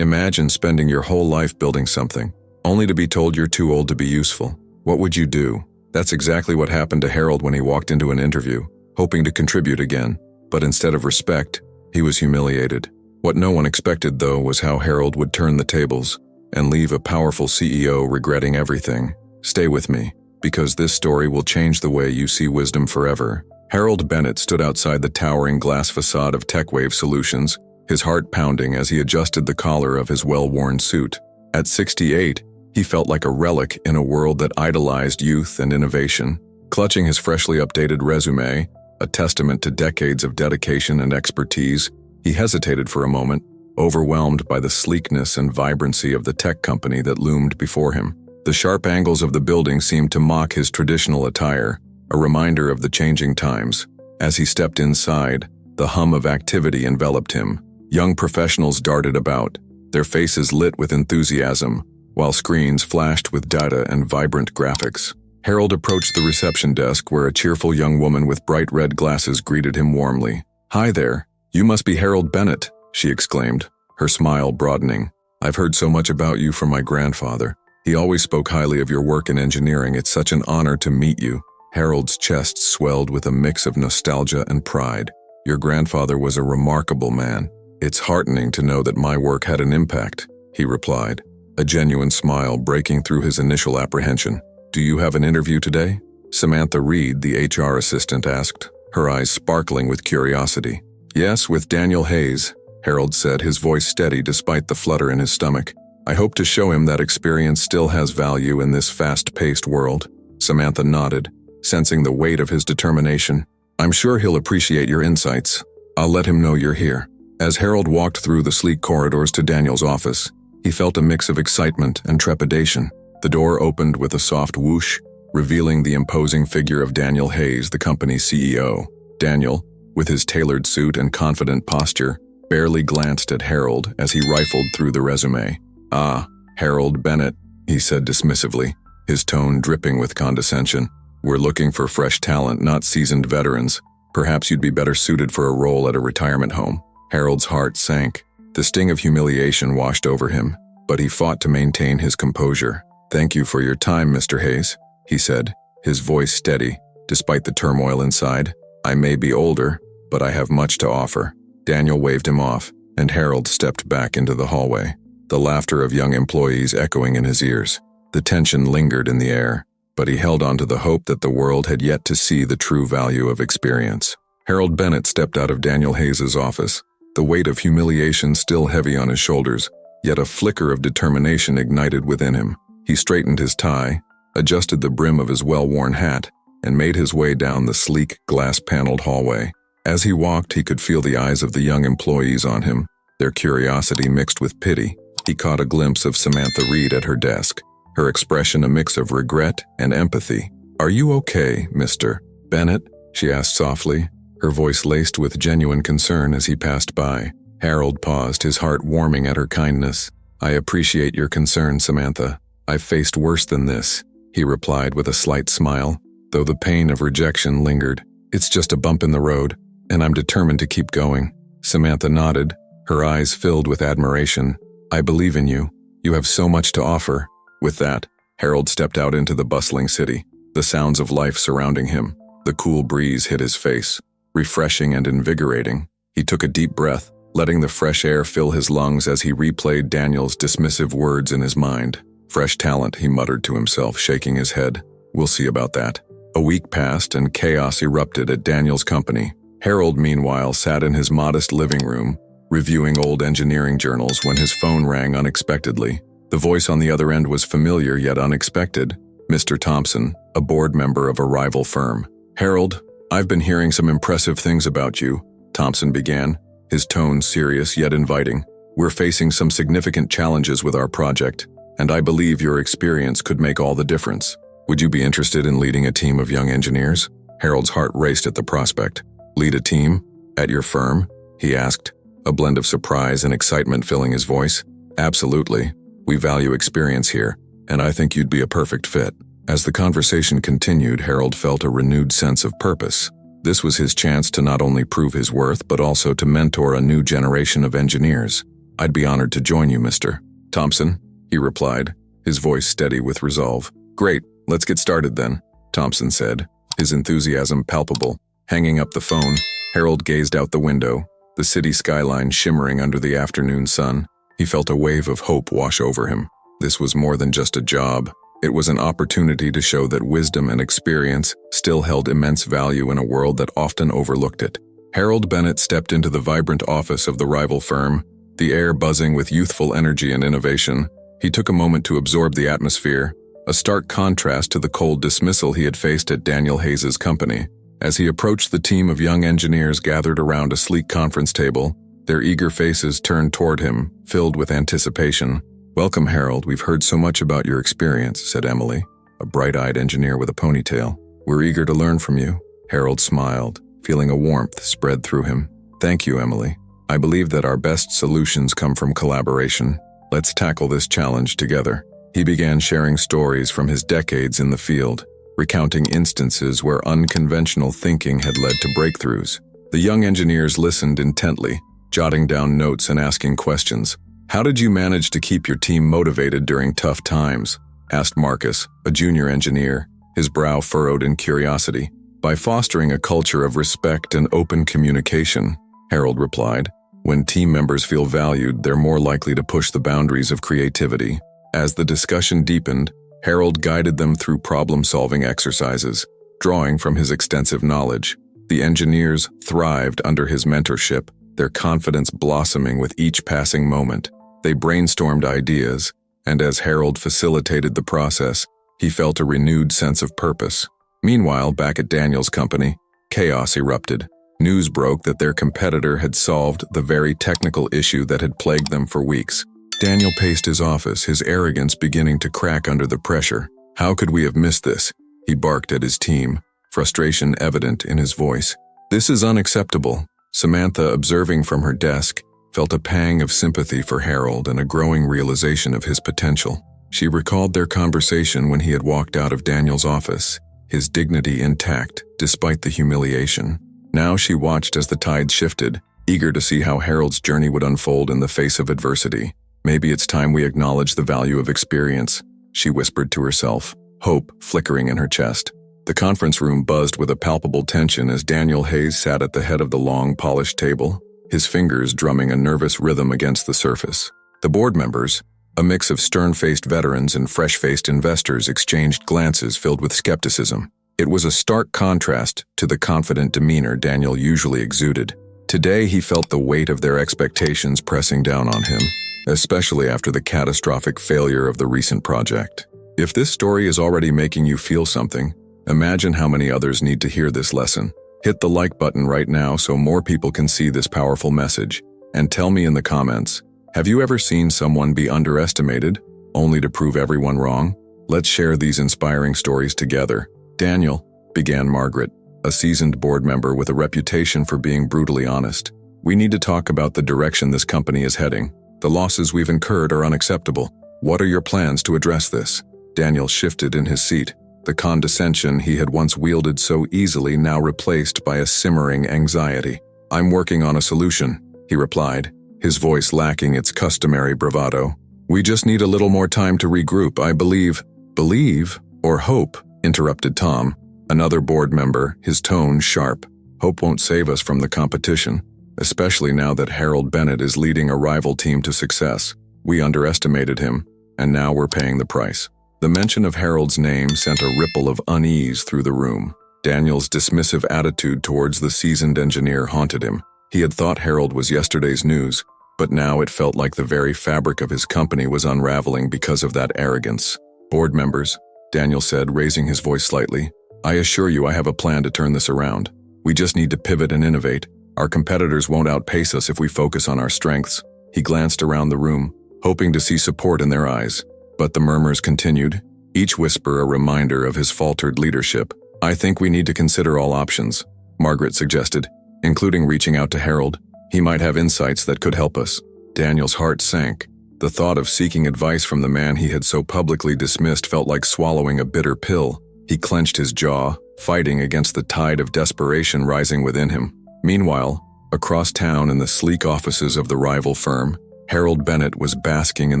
Imagine spending your whole life building something, only to be told you're too old to be useful. What would you do? That's exactly what happened to Harold when he walked into an interview, hoping to contribute again. But instead of respect, he was humiliated. What no one expected, though, was how Harold would turn the tables and leave a powerful CEO regretting everything. Stay with me, because this story will change the way you see wisdom forever. Harold Bennett stood outside the towering glass facade of TechWave Solutions, his heart pounding as he adjusted the collar of his well-worn suit. At 68, he felt like a relic in a world that idolized youth and innovation. Clutching his freshly updated resume, a testament to decades of dedication and expertise, he hesitated for a moment, overwhelmed by the sleekness and vibrancy of the tech company that loomed before him. The sharp angles of the building seemed to mock his traditional attire, a reminder of the changing times. As he stepped inside, the hum of activity enveloped him. Young professionals darted about, their faces lit with enthusiasm, while screens flashed with data and vibrant graphics. Harold approached the reception desk where a cheerful young woman with bright red glasses greeted him warmly. "Hi there, you must be Harold Bennett," she exclaimed, her smile broadening. "I've heard so much about you from my grandfather. He always spoke highly of your work in engineering. It's such an honor to meet you." Harold's chest swelled with a mix of nostalgia and pride. "Your grandfather was a remarkable man. It's heartening to know that my work had an impact," he replied, a genuine smile breaking through his initial apprehension. "Do you have an interview today?" Samantha Reed, the HR assistant, asked, her eyes sparkling with curiosity. "Yes, with Daniel Hayes," Harold said, his voice steady despite the flutter in his stomach. "I hope to show him that experience still has value in this fast-paced world." Samantha nodded, sensing the weight of his determination. "I'm sure he'll appreciate your insights. I'll let him know you're here." As Harold walked through the sleek corridors to Daniel's office, he felt a mix of excitement and trepidation. The door opened with a soft whoosh, revealing the imposing figure of Daniel Hayes, the company's CEO. Daniel, with his tailored suit and confident posture, barely glanced at Harold as he rifled through the resume. "Ah, Harold Bennett," he said dismissively, his tone dripping with condescension. "We're looking for fresh talent, not seasoned veterans. Perhaps you'd be better suited for a role at a retirement home." Harold's heart sank. The sting of humiliation washed over him, but he fought to maintain his composure. "Thank you for your time, Mr. Hayes," he said, his voice steady, despite the turmoil inside. "I may be older, but I have much to offer." Daniel waved him off, and Harold stepped back into the hallway, the laughter of young employees echoing in his ears. The tension lingered in the air, but he held on to the hope that the world had yet to see the true value of experience. Harold Bennett stepped out of Daniel Hayes' office, the weight of humiliation still heavy on his shoulders, yet a flicker of determination ignited within him. He straightened his tie, adjusted the brim of his well-worn hat, and made his way down the sleek, glass-paneled hallway. As he walked, he could feel the eyes of the young employees on him, their curiosity mixed with pity. He caught a glimpse of Samantha Reed at her desk, her expression a mix of regret and empathy. "Are you okay, Mr. Bennett?" she asked softly, her voice laced with genuine concern as he passed by. Harold paused, his heart warming at her kindness. "I appreciate your concern, Samantha. I've faced worse than this," he replied with a slight smile, though the pain of rejection lingered. "It's just a bump in the road, and I'm determined to keep going." Samantha nodded, her eyes filled with admiration. "I believe in you. You have so much to offer." With that, Harold stepped out into the bustling city, the sounds of life surrounding him. The cool breeze hit his face, refreshing and invigorating. He took a deep breath, letting the fresh air fill his lungs as he replayed Daniel's dismissive words in his mind. "Fresh talent," he muttered to himself, shaking his head. "We'll see about that." A week passed and chaos erupted at Daniel's company. Harold, meanwhile, sat in his modest living room, reviewing old engineering journals when his phone rang unexpectedly. The voice on the other end was familiar yet unexpected. Mr. Thompson, a board member of a rival firm. "Harold, I've been hearing some impressive things about you," Thompson began, his tone serious yet inviting. "We're facing some significant challenges with our project, and I believe your experience could make all the difference. Would you be interested in leading a team of young engineers?" Harold's heart raced at the prospect. "Lead a team? At your firm?" he asked, a blend of surprise and excitement filling his voice. "Absolutely. We value experience here, and I think you'd be a perfect fit." As the conversation continued, Harold felt a renewed sense of purpose. This was his chance to not only prove his worth, but also to mentor a new generation of engineers. "I'd be honored to join you, Mr. Thompson," he replied, his voice steady with resolve. "Great, let's get started then," Thompson said, his enthusiasm palpable. Hanging up the phone, Harold gazed out the window, the city skyline shimmering under the afternoon sun. He felt a wave of hope wash over him. This was more than just a job. It was an opportunity to show that wisdom and experience still held immense value in a world that often overlooked it. Harold Bennett stepped into the vibrant office of the rival firm, the air buzzing with youthful energy and innovation. He took a moment to absorb the atmosphere, a stark contrast to the cold dismissal he had faced at Daniel Hayes's company. As he approached the team of young engineers gathered around a sleek conference table, their eager faces turned toward him, filled with anticipation. "Welcome, Harold. We've heard so much about your experience," said Emily, a bright-eyed engineer with a ponytail. "We're eager to learn from you." Harold smiled, feeling a warmth spread through him. "Thank you, Emily. I believe that our best solutions come from collaboration. Let's tackle this challenge together." He began sharing stories from his decades in the field, recounting instances where unconventional thinking had led to breakthroughs. The young engineers listened intently, jotting down notes and asking questions. "How did you manage to keep your team motivated during tough times?" asked Marcus, a junior engineer, his brow furrowed in curiosity. "By fostering a culture of respect and open communication," Harold replied. "When team members feel valued, they're more likely to push the boundaries of creativity." As the discussion deepened, Harold guided them through problem-solving exercises, drawing from his extensive knowledge. The engineers thrived under his mentorship, their confidence blossoming with each passing moment. They brainstormed ideas, and as Harold facilitated the process, he felt a renewed sense of purpose. Meanwhile, back at Daniel's company, chaos erupted. News broke that their competitor had solved the very technical issue that had plagued them for weeks. Daniel paced his office, his arrogance beginning to crack under the pressure. "How could we have missed this?" he barked at his team, frustration evident in his voice. "This is unacceptable." Samantha, observing from her desk, felt a pang of sympathy for Harold and a growing realization of his potential. She recalled their conversation when he had walked out of Daniel's office, his dignity intact despite the humiliation. Now she watched as the tide shifted, eager to see how Harold's journey would unfold in the face of adversity. "Maybe it's time we acknowledge the value of experience," she whispered to herself, hope flickering in her chest. The conference room buzzed with a palpable tension as Daniel Hayes sat at the head of the long, polished table, his fingers drumming a nervous rhythm against the surface. The board members, a mix of stern-faced veterans and fresh-faced investors, exchanged glances filled with skepticism. It was a stark contrast to the confident demeanor Daniel usually exuded. Today he felt the weight of their expectations pressing down on him, especially after the catastrophic failure of the recent project. If this story is already making you feel something, imagine how many others need to hear this lesson. Hit the like button right now so more people can see this powerful message. And tell me in the comments, have you ever seen someone be underestimated, only to prove everyone wrong? Let's share these inspiring stories together. "Daniel," began Margaret, a seasoned board member with a reputation for being brutally honest, "we need to talk about the direction this company is heading. The losses we've incurred are unacceptable. What are your plans to address this?" Daniel shifted in his seat, the condescension he had once wielded so easily now replaced by a simmering anxiety. "I'm working on a solution," he replied, his voice lacking its customary bravado. "We just need a little more time to regroup, I believe." "Believe or hope?" interrupted Tom, another board member, his tone sharp. "Hope won't save us from the competition, especially now that Harold Bennett is leading a rival team to success. We underestimated him, and now we're paying the price." The mention of Harold's name sent a ripple of unease through the room. Daniel's dismissive attitude towards the seasoned engineer haunted him. He had thought Harold was yesterday's news, but now it felt like the very fabric of his company was unraveling because of that arrogance. "Board members," Daniel said, raising his voice slightly, "I assure you I have a plan to turn this around. We just need to pivot and innovate. Our competitors won't outpace us if we focus on our strengths." He glanced around the room, hoping to see support in their eyes. But the murmurs continued, each whisper a reminder of his faltered leadership. "I think we need to consider all options," Margaret suggested, including reaching out to Harold. "He might have insights that could help us." Daniel's heart sank. The thought of seeking advice from the man he had so publicly dismissed felt like swallowing a bitter pill. He clenched his jaw, fighting against the tide of desperation rising within him. Meanwhile, across town in the sleek offices of the rival firm, Harold Bennett was basking in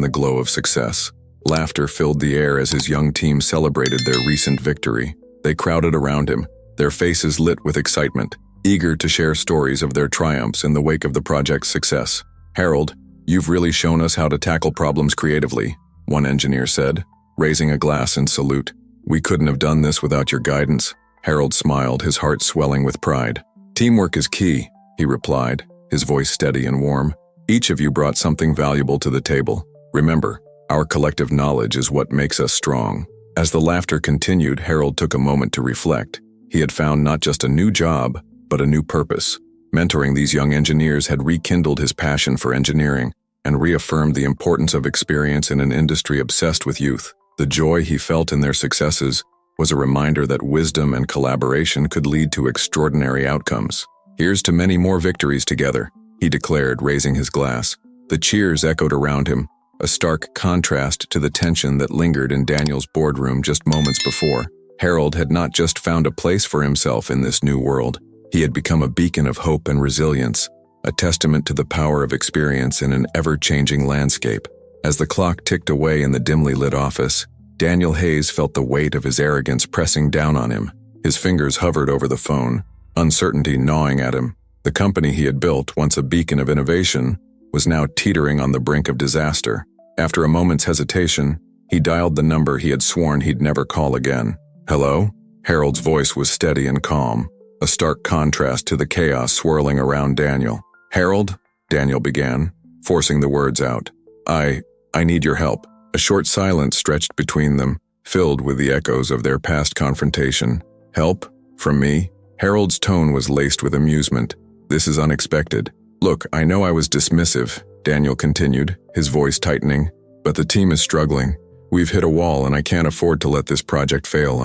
the glow of success. Laughter filled the air as his young team celebrated their recent victory. They crowded around him, their faces lit with excitement, eager to share stories of their triumphs in the wake of the project's success. "Harold, you've really shown us how to tackle problems creatively," one engineer said, raising a glass in salute. "We couldn't have done this without your guidance." Harold smiled, his heart swelling with pride. "Teamwork is key," he replied, his voice steady and warm. "Each of you brought something valuable to the table. Remember, our collective knowledge is what makes us strong." As the laughter continued, Harold took a moment to reflect. He had found not just a new job, but a new purpose. Mentoring these young engineers had rekindled his passion for engineering and reaffirmed the importance of experience in an industry obsessed with youth. The joy he felt in their successes was a reminder that wisdom and collaboration could lead to extraordinary outcomes. "Here's to many more victories together," he declared, raising his glass. The cheers echoed around him, a stark contrast to the tension that lingered in Daniel's boardroom just moments before. Harold had not just found a place for himself in this new world. He had become a beacon of hope and resilience, a testament to the power of experience in an ever-changing landscape. As the clock ticked away in the dimly lit office, Daniel Hayes felt the weight of his arrogance pressing down on him. His fingers hovered over the phone, uncertainty gnawing at him. The company he had built, once a beacon of innovation, was now teetering on the brink of disaster. After a moment's hesitation, he dialed the number he had sworn he'd never call again. "Hello?" Harold's voice was steady and calm, a stark contrast to the chaos swirling around Daniel. "Harold," Daniel began, forcing the words out. I need your help." A short silence stretched between them, filled with the echoes of their past confrontation. "Help? From me?" Harold's tone was laced with amusement. "This is unexpected. Look, I know I was dismissive," Daniel continued, his voice tightening, "but the team is struggling. We've hit a wall and I can't afford to let this project fail.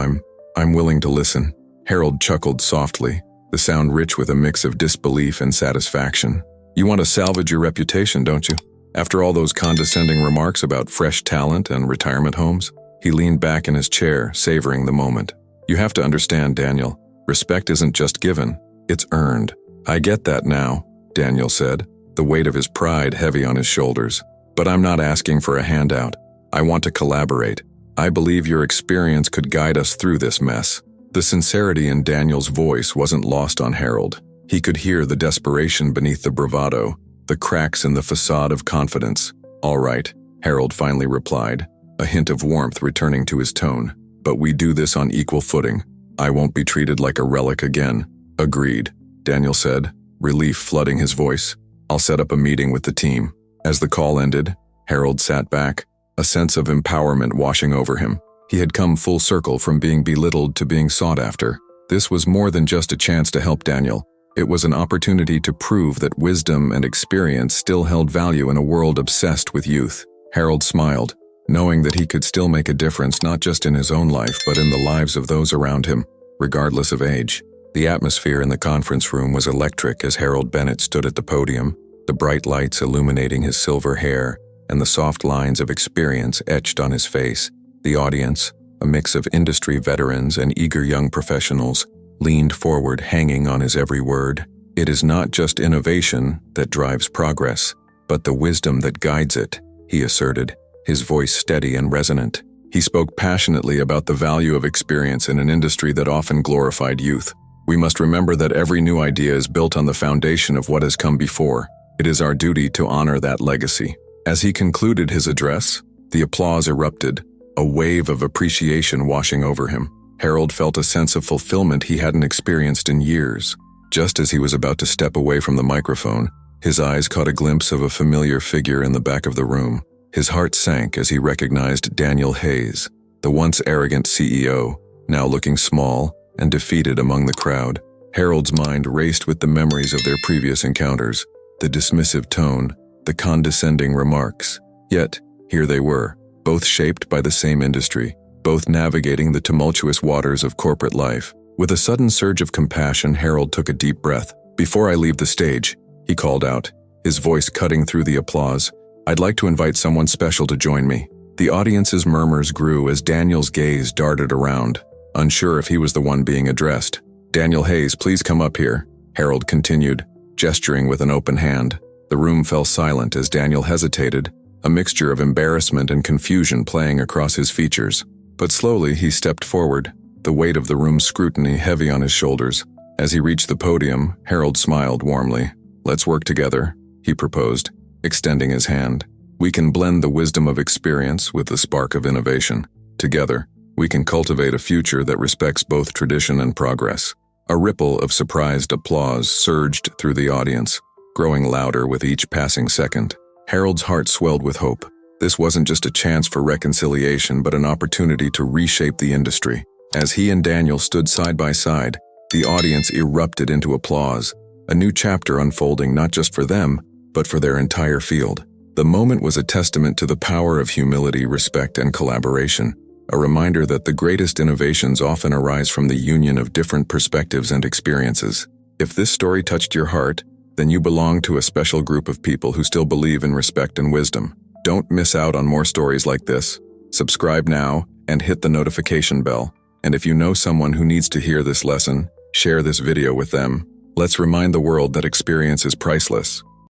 I'm willing to listen." Harold chuckled softly, the sound rich with a mix of disbelief and satisfaction. "You want to salvage your reputation, don't you? After all those condescending remarks about fresh talent and retirement homes?" He leaned back in his chair, savoring the moment. "You have to understand, Daniel, respect isn't just given, it's earned." "I get that now," Daniel said, the weight of his pride heavy on his shoulders. "But I'm not asking for a handout. I want to collaborate. I believe your experience could guide us through this mess." The sincerity in Daniel's voice wasn't lost on Harold. He could hear the desperation beneath the bravado, the cracks in the facade of confidence. "All right," Harold finally replied, a hint of warmth returning to his tone. "But we do this on equal footing. I won't be treated like a relic again." "Agreed," Daniel said, relief flooding his voice. "I'll set up a meeting with the team." As the call ended, Harold sat back, a sense of empowerment washing over him. He had come full circle from being belittled to being sought after. This was more than just a chance to help Daniel. It was an opportunity to prove that wisdom and experience still held value in a world obsessed with youth. Harold smiled, knowing that he could still make a difference not just in his own life but in the lives of those around him, regardless of age. The atmosphere in the conference room was electric as Harold Bennett stood at the podium, the bright lights illuminating his silver hair and the soft lines of experience etched on his face. The audience, a mix of industry veterans and eager young professionals, leaned forward, hanging on his every word. "It is not just innovation that drives progress, but the wisdom that guides it," he asserted, his voice steady and resonant. He spoke passionately about the value of experience in an industry that often glorified youth. "We must remember that every new idea is built on the foundation of what has come before. It is our duty to honor that legacy." As he concluded his address, the applause erupted, a wave of appreciation washing over him. Harold felt a sense of fulfillment he hadn't experienced in years. Just as he was about to step away from the microphone, his eyes caught a glimpse of a familiar figure in the back of the room. His heart sank as he recognized Daniel Hayes, the once arrogant CEO, now looking small and defeated among the crowd. Harold's mind raced with the memories of their previous encounters, the dismissive tone, the condescending remarks. Yet, here they were, both shaped by the same industry, both navigating the tumultuous waters of corporate life. With a sudden surge of compassion, Harold took a deep breath. "Before I leave the stage," he called out, his voice cutting through the applause, "I'd like to invite someone special to join me." The audience's murmurs grew as Daniel's gaze darted around, unsure if he was the one being addressed. "Daniel Hayes, please come up here," Harold continued, gesturing with an open hand. The room fell silent as Daniel hesitated, a mixture of embarrassment and confusion playing across his features. But slowly he stepped forward, the weight of the room's scrutiny heavy on his shoulders. As he reached the podium, Harold smiled warmly. "Let's work together," he proposed, extending his hand. "We can blend the wisdom of experience with the spark of innovation. Together, we can cultivate a future that respects both tradition and progress." A ripple of surprised applause surged through the audience, growing louder with each passing second. Harold's heart swelled with hope. This wasn't just a chance for reconciliation, but an opportunity to reshape the industry. As he and Daniel stood side by side, the audience erupted into applause, a new chapter unfolding not just for them, but for their entire field. The moment was a testament to the power of humility, respect, and collaboration, a reminder that the greatest innovations often arise from the union of different perspectives and experiences. If this story touched your heart, then you belong to a special group of people who still believe in respect and wisdom. Don't miss out on more stories like this. Subscribe now and hit the notification bell. And if you know someone who needs to hear this lesson, share this video with them. Let's remind the world that experience is priceless.